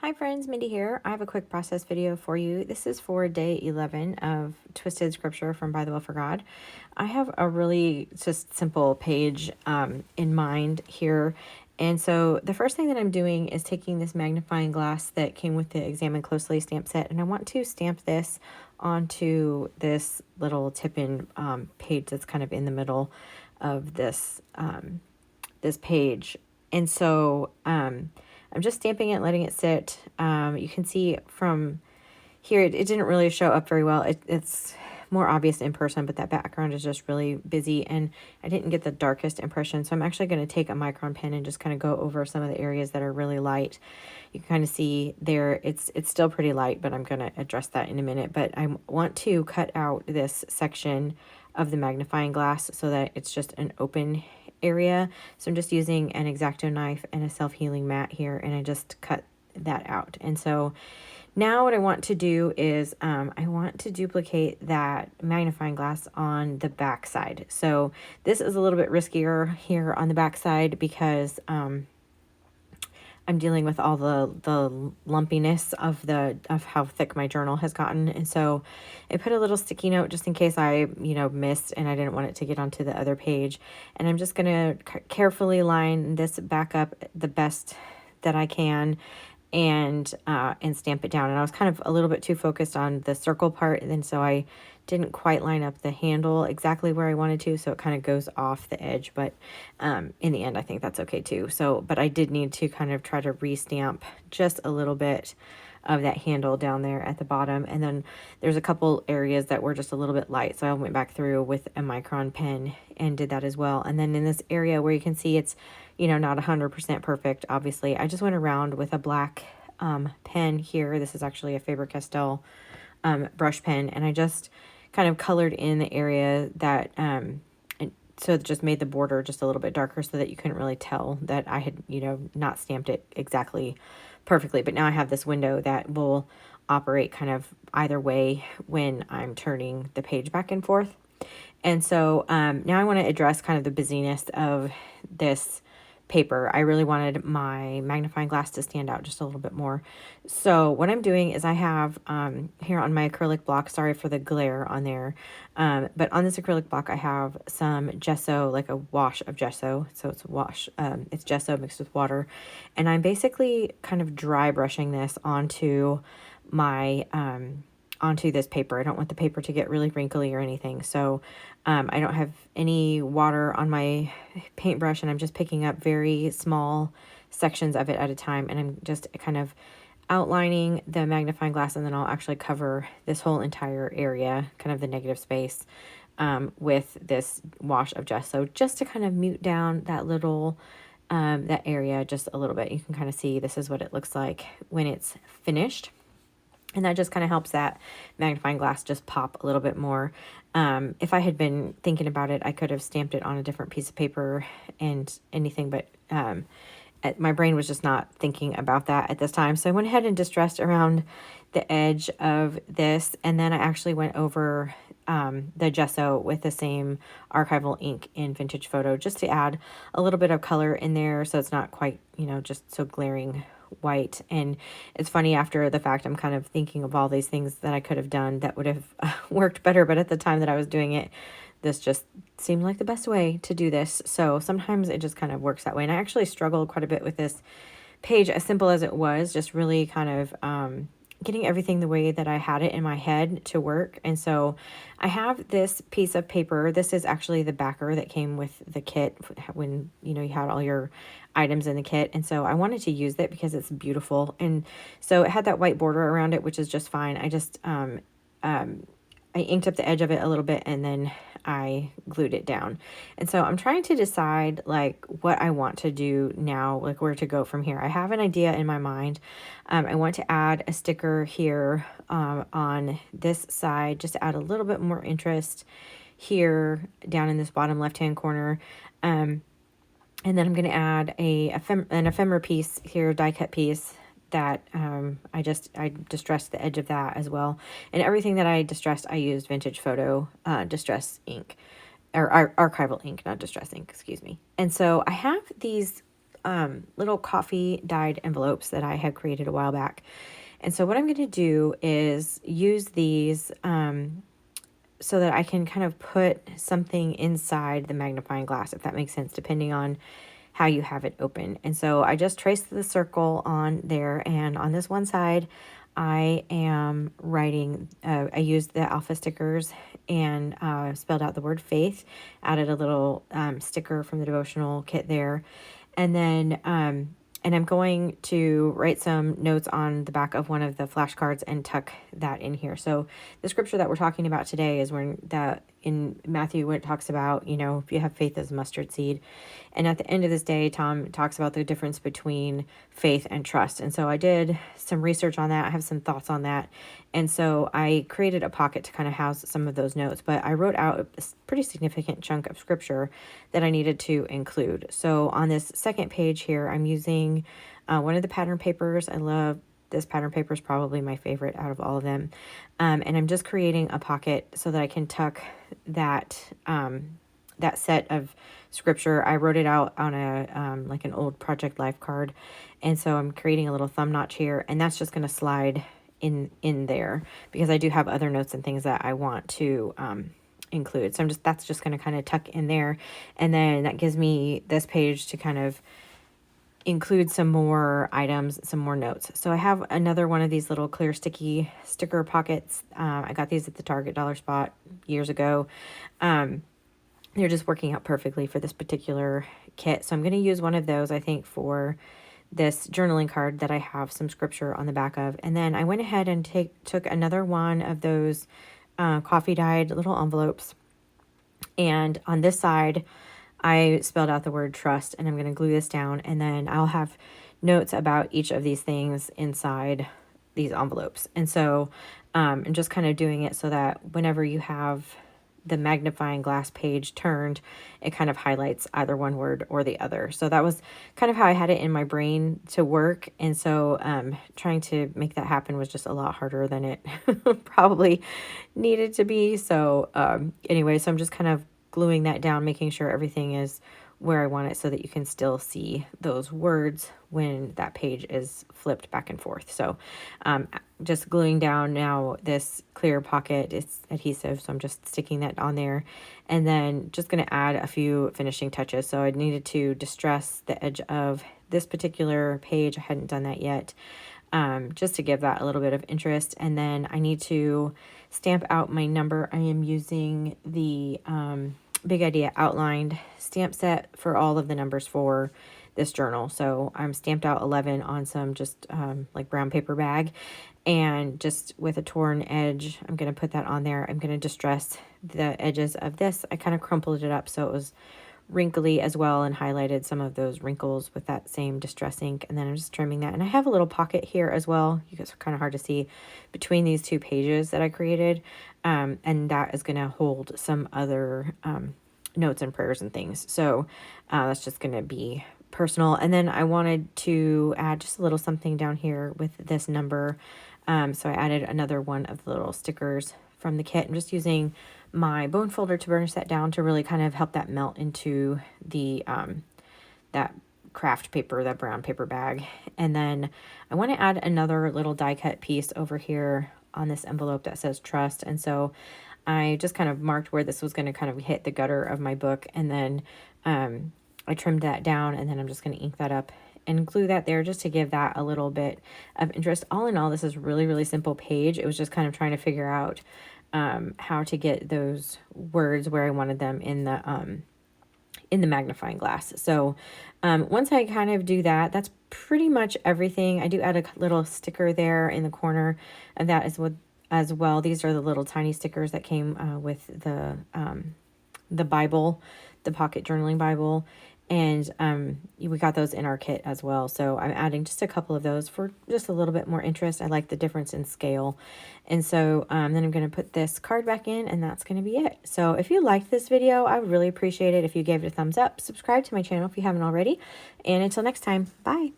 Hi friends, Mindy here. I have a quick process video for you. This is for day 11 of Twisted Scripture from Bythewell4God. I have a really just simple page in mind here. And so the first thing that I'm doing is taking this magnifying glass that came with the Examine Closely stamp set, and I want to stamp this onto this little tip-in page that's kind of in the middle of this this page. And so I'm just stamping it, letting it sit. You can see from here, it didn't really show up very well. It's more obvious in person, but that background is just really busy and I didn't get the darkest impression. So I'm actually going to take a micron pen and just kind of go over some of the areas that are really light. You can kind of see there, it's still pretty light, but I'm going to address that in a minute. But I want to cut out this section of the magnifying glass so that it's just an open area. So I'm just using an X-Acto knife and a self-healing mat here, and I just cut that out. And so now what I want to do is I want to duplicate that magnifying glass on the back side. So this is a little bit riskier here on the back side because I'm dealing with all the lumpiness of how thick my journal has gotten. And so I put a little sticky note just in case I, missed and I didn't want it to get onto the other page. And I'm just going to carefully line this back up the best that I can and stamp it down. And I was kind of a little bit too focused on the circle part, and so I didn't quite line up the handle exactly where I wanted to, so it kind of goes off the edge, but in the end I think that's okay too. So, but I did need to kind of try to re-stamp just a little bit of that handle down there at the bottom, and then there's a couple areas that were just a little bit light, so I went back through with a micron pen and did that as well. And then in this area where you can see it's not 100% perfect, obviously I just went around with a black pen here. This is actually a Faber-Castell brush pen, and I just kind of colored in the area that so it just made the border just a little bit darker so that you couldn't really tell that I had not stamped it exactly perfectly. But now I have this window that will operate kind of either way when I'm turning the page back and forth. And so now I want to address kind of the busyness of this paper. I really wanted my magnifying glass to stand out just a little bit more. So what I'm doing is I have here on my acrylic block, sorry for the glare on there, but on this acrylic block I have some gesso, like a wash of gesso. So it's it's gesso mixed with water, and I'm basically kind of dry brushing this onto my onto this paper. I don't want the paper to get really wrinkly or anything. So I don't have any water on my paintbrush, and I'm just picking up very small sections of it at a time, and I'm just kind of outlining the magnifying glass, and then I'll actually cover this whole entire area, kind of the negative space, with this wash of gesso, just to kind of mute down that little that area just a little bit. You can kind of see this is what it looks like when it's finished. And that just kind of helps that magnifying glass just pop a little bit more. If I had been thinking about it, I could have stamped it on a different piece of paper and anything, but my brain was just not thinking about that at this time. So I went ahead and distressed around the edge of this, and then I actually went over the gesso with the same archival ink in Vintage Photo just to add a little bit of color in there so it's not quite, just so glaring white. And it's funny, after the fact I'm kind of thinking of all these things that I could have done that would have worked better, but at the time that I was doing it, this just seemed like the best way to do this. So sometimes it just kind of works that way. And I actually struggled quite a bit with this page, as simple as it was, just really kind of getting everything the way that I had it in my head to work. And so I have this piece of paper. This is actually the backer that came with the kit when you had all your items in the kit. And so I wanted to use it because it's beautiful. And so it had that white border around it, which is just fine. I just I inked up the edge of it a little bit, and then I glued it down. And so I'm trying to decide like what I want to do now, like where to go from here. I have an idea in my mind. I want to add a sticker here on this side, just to add a little bit more interest here down in this bottom left-hand corner. And then I'm going to add an ephemera piece here, die cut piece, that I distressed the edge of that as well. And everything that I distressed, I used Vintage Photo distress ink, or archival ink, not distress ink, excuse me. And so I have these little coffee dyed envelopes that I had created a while back. And so what I'm going to do is use these so that I can kind of put something inside the magnifying glass, if that makes sense, depending on how you have it open. And so I just traced the circle on there, and on this one side, I am writing, I used the alpha stickers and spelled out the word faith, added a little sticker from the devotional kit there. And then, and I'm going to write some notes on the back of one of the flashcards and tuck that in here. So the scripture that we're talking about today is when that in Matthew, when it talks about, you know, if you have faith as a mustard seed. And at the end of this day, Tom talks about the difference between faith and trust. And so I did some research on that. I have some thoughts on that. And so I created a pocket to kind of house some of those notes, but I wrote out a pretty significant chunk of scripture that I needed to include. So on this second page here, I'm using one of the pattern papers. I love this pattern paper, is probably my favorite out of all of them. And I'm just creating a pocket so that I can tuck that, that set of scripture. I wrote it out on a, like an old Project Life card. And so I'm creating a little thumb notch here, and that's just going to slide in there because I do have other notes and things that I want to, include. So that's just going to kind of tuck in there. And then that gives me this page to kind of include some more items, some more notes. So I have another one of these little clear sticky sticker pockets. I got these at the Target dollar spot years ago. They're just working out perfectly for this particular kit. So I'm going to use one of those, I think, for this journaling card that I have some scripture on the back of. And then I went ahead and took another one of those coffee dyed little envelopes. And on this side, I spelled out the word trust, and I'm going to glue this down, and then I'll have notes about each of these things inside these envelopes. And so I'm just kind of doing it so that whenever you have the magnifying glass page turned, it kind of highlights either one word or the other. So that was kind of how I had it in my brain to work. And so trying to make that happen was just a lot harder than it probably needed to be. So anyway, so I'm just kind of gluing that down, making sure everything is where I want it so that you can still see those words when that page is flipped back and forth. So just gluing down now this clear pocket. It's adhesive, so I'm just sticking that on there. And then just going to add a few finishing touches. So I needed to distress the edge of this particular page. I hadn't done that yet, just to give that a little bit of interest. And then I need to stamp out my number. I am using the Big Idea outlined stamp set for all of the numbers for this journal. So I'm stamped out 11 on some just like brown paper bag, and just with a torn edge, I'm going to put that on there. I'm going to distress the edges of this. I kind of crumpled it up so it was wrinkly as well, and highlighted some of those wrinkles with that same distress ink. And then I'm just trimming that. And I have a little pocket here as well. You guys are kind of hard to see between these two pages that I created. And that is going to hold some other notes and prayers and things. So that's just going to be personal. And then I wanted to add just a little something down here with this number. So I added another one of the little stickers from the kit. I'm just using my bone folder to burnish that down to really kind of help that melt into the that craft paper, that brown paper bag. And then I want to add another little die cut piece over here on this envelope that says trust. And so I just kind of marked where this was going to kind of hit the gutter of my book. And then I trimmed that down, and then I'm just going to ink that up and glue that there just to give that a little bit of interest. All in all, this is really, really simple page. It was just kind of trying to figure out how to get those words where I wanted them in the magnifying glass. So once I kind of do that, that's pretty much everything. I do add a little sticker there in the corner of that as well. These are the little tiny stickers that came with the Bible, the pocket journaling Bible. And we got those in our kit as well. So I'm adding just a couple of those for just a little bit more interest. I like the difference in scale. And so then I'm going to put this card back in, and that's going to be it. So if you liked this video, I would really appreciate it if you gave it a thumbs up. Subscribe to my channel if you haven't already. And until next time, bye.